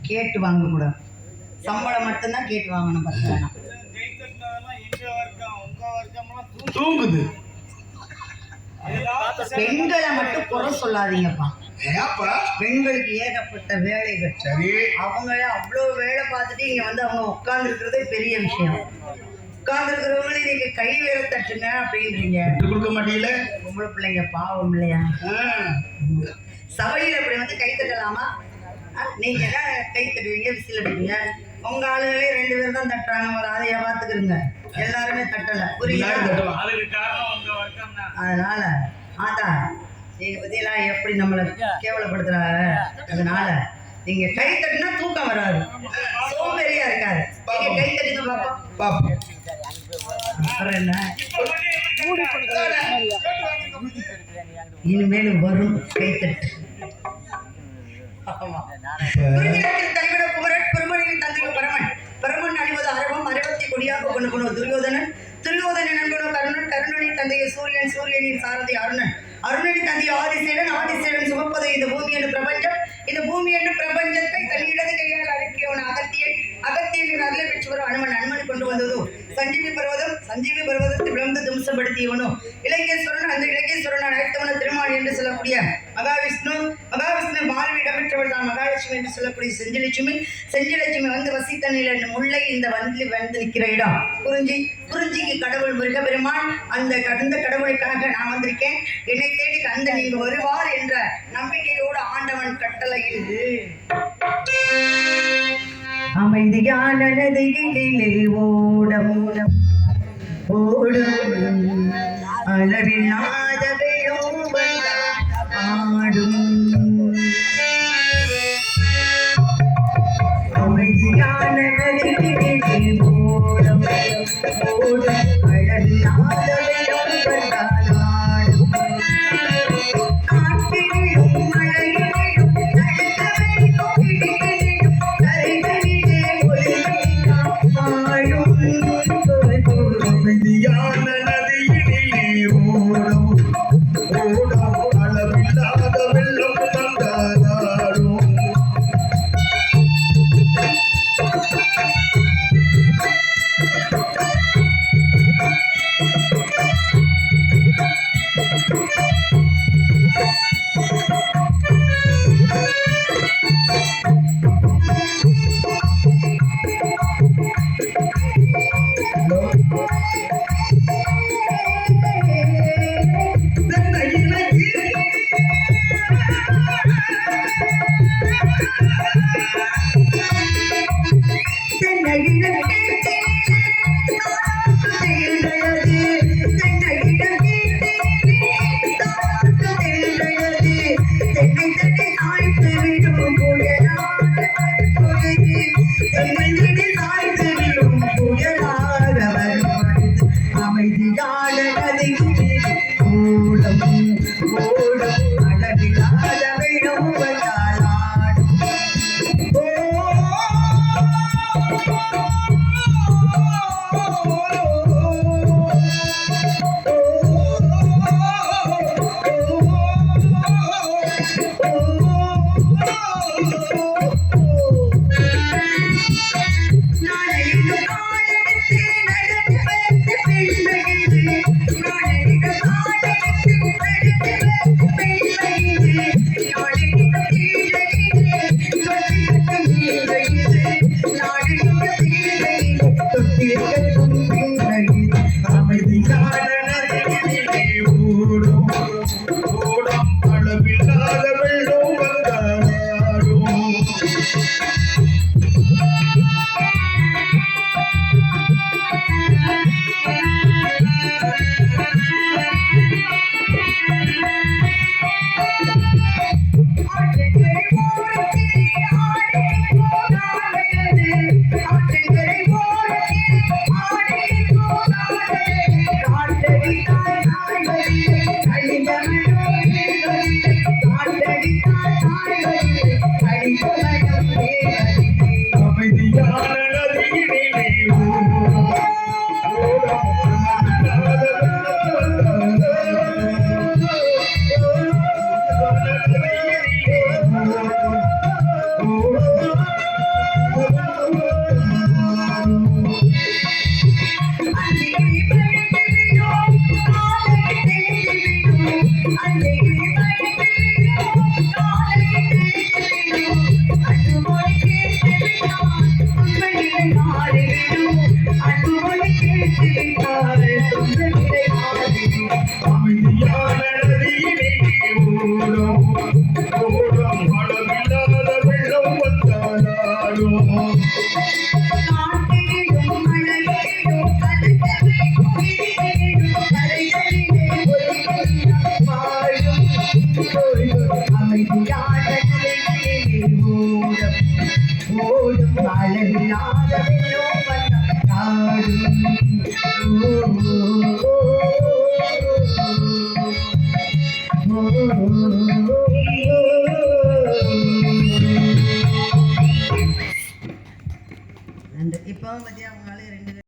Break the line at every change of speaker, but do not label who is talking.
கேட்டு வாங்க கூடாது, சம்பளம் மட்டும்தான் கேட்டு வாங்கணும்.
தூங்குது.
பெண்களை மட்டும் குறை சொல்லாதீங்கப்பா. பெண்களுக்கு ஏகப்பட்ட வேலைகள்.
சரி,
அவங்கள அவ்வளவு வேலை பார்த்துட்டு இங்க வந்து அவங்க உட்கார்ந்து இருக்கிறதே பெரிய விஷயம். உட்கார்ந்து இருக்கிறவங்களே நீங்க கை வேற தட்டுங்க அப்படின்றீங்க.
கொடுக்க மாட்டீங்கள?
பொம்பளை பிள்ளைங்க பாவம் இல்லையா? சபையில் அப்படி வந்து கை தட்டலாமா? நீங்க கை தட்டுவீங்க, விசில் அடிப்பீங்க. உங்க ஆளுகளே 2 பேர் தான் தட்டுறாங்க. ஒரு ஆளையா பார்த்துக்கிறீங்க, எல்லாருமே தட்டல. புரியுதா? அதனால ஆதான் நீங்க பத்தியெல்லாம் எப்படி நம்மளை கேவலப்படுத்துறாங்க. அதனால நீங்க கை தட்டினா தூக்கம் வராது, சோம்பேறியா இருக்காது. நீங்க கை தட்டுங்க பாப்போம். அப்புறம் என்ன, இனிமேலும் வரும் கை தட்டு. தலைவிட குமரன் பெருமனின் தந்தைக்கு பரமன், பரமன் அணிவது அரவம், அரவத்தை கொடியாக கொண்டு துரியோதனன், துரியோதனன் நண்பனோ கருணன், கருணனின் தந்தையை சூரியன், சூரியனின் சாரதி அருணன், அருணனின் தந்தையை ஆதிசேடன், ஆதிசேடன் சுமப்பது இந்த பூமி என்று பிரபஞ்சம், இந்த பூமி என்று பிரபஞ்சத்தை தன் இடது கையால் அடக்கியவன் அகத்தியன், அகத்தியனின் அருளை பெற்று வரும் அனுமன், அனுமனை கொண்டு வந்ததோ சஞ்சீவி பர்வதம், சஞ்சீவி பர்வதத்தை விளந்து தும்சப்படுத்தியவனோ இலங்கேஸ்வரன், அந்த இலங்கேஸ்வரன் அழைத்தவன திருமால் என்று சொல்லக்கூடிய மகாவிஷ்ணு, மகாவிஷ்ணு மார்பிடமிட்டு பெற்றவள் தான் மகாலட்சுமி என்று சொல்லக்கூடிய செஞ்சிலட்சுமி. செஞ்சிலட்சுமி வந்து வசித்த நிலை முல்லை இந்த வந்து நிற்கிற இடம் குறிஞ்சி. குறிஞ்சிக்கு கடவுள் முருகப்பெருமான். அந்த கடவுளுக்காக நான் வந்திருக்கேன். என்னை தேடி கந்த நீங்க வருவார் என்ற நம்பிக்கையோடு ஆண்டவன் கட்டளையில் அமைதியான நதிகளிலே ஓடம் ஓடும் அளவில்லாத வெள்ளம் ஆடும் அமைதியான நதிகளிலே ஓடம் ஓடும் அளவில்லாத வெள்ளம் ஆடும் காற்றிலும் மழையிலும் நடுக்கவிலும் இடிகளிலும் கரைகளிலே ஒளிவிக்காம் வாழும்
அமைதியான நதியினிலே ஓடும் ஓடும் அளவில்லாத வெள்ளம் வந்தாடும்.
இப்போ மதியம் அவங்களால 2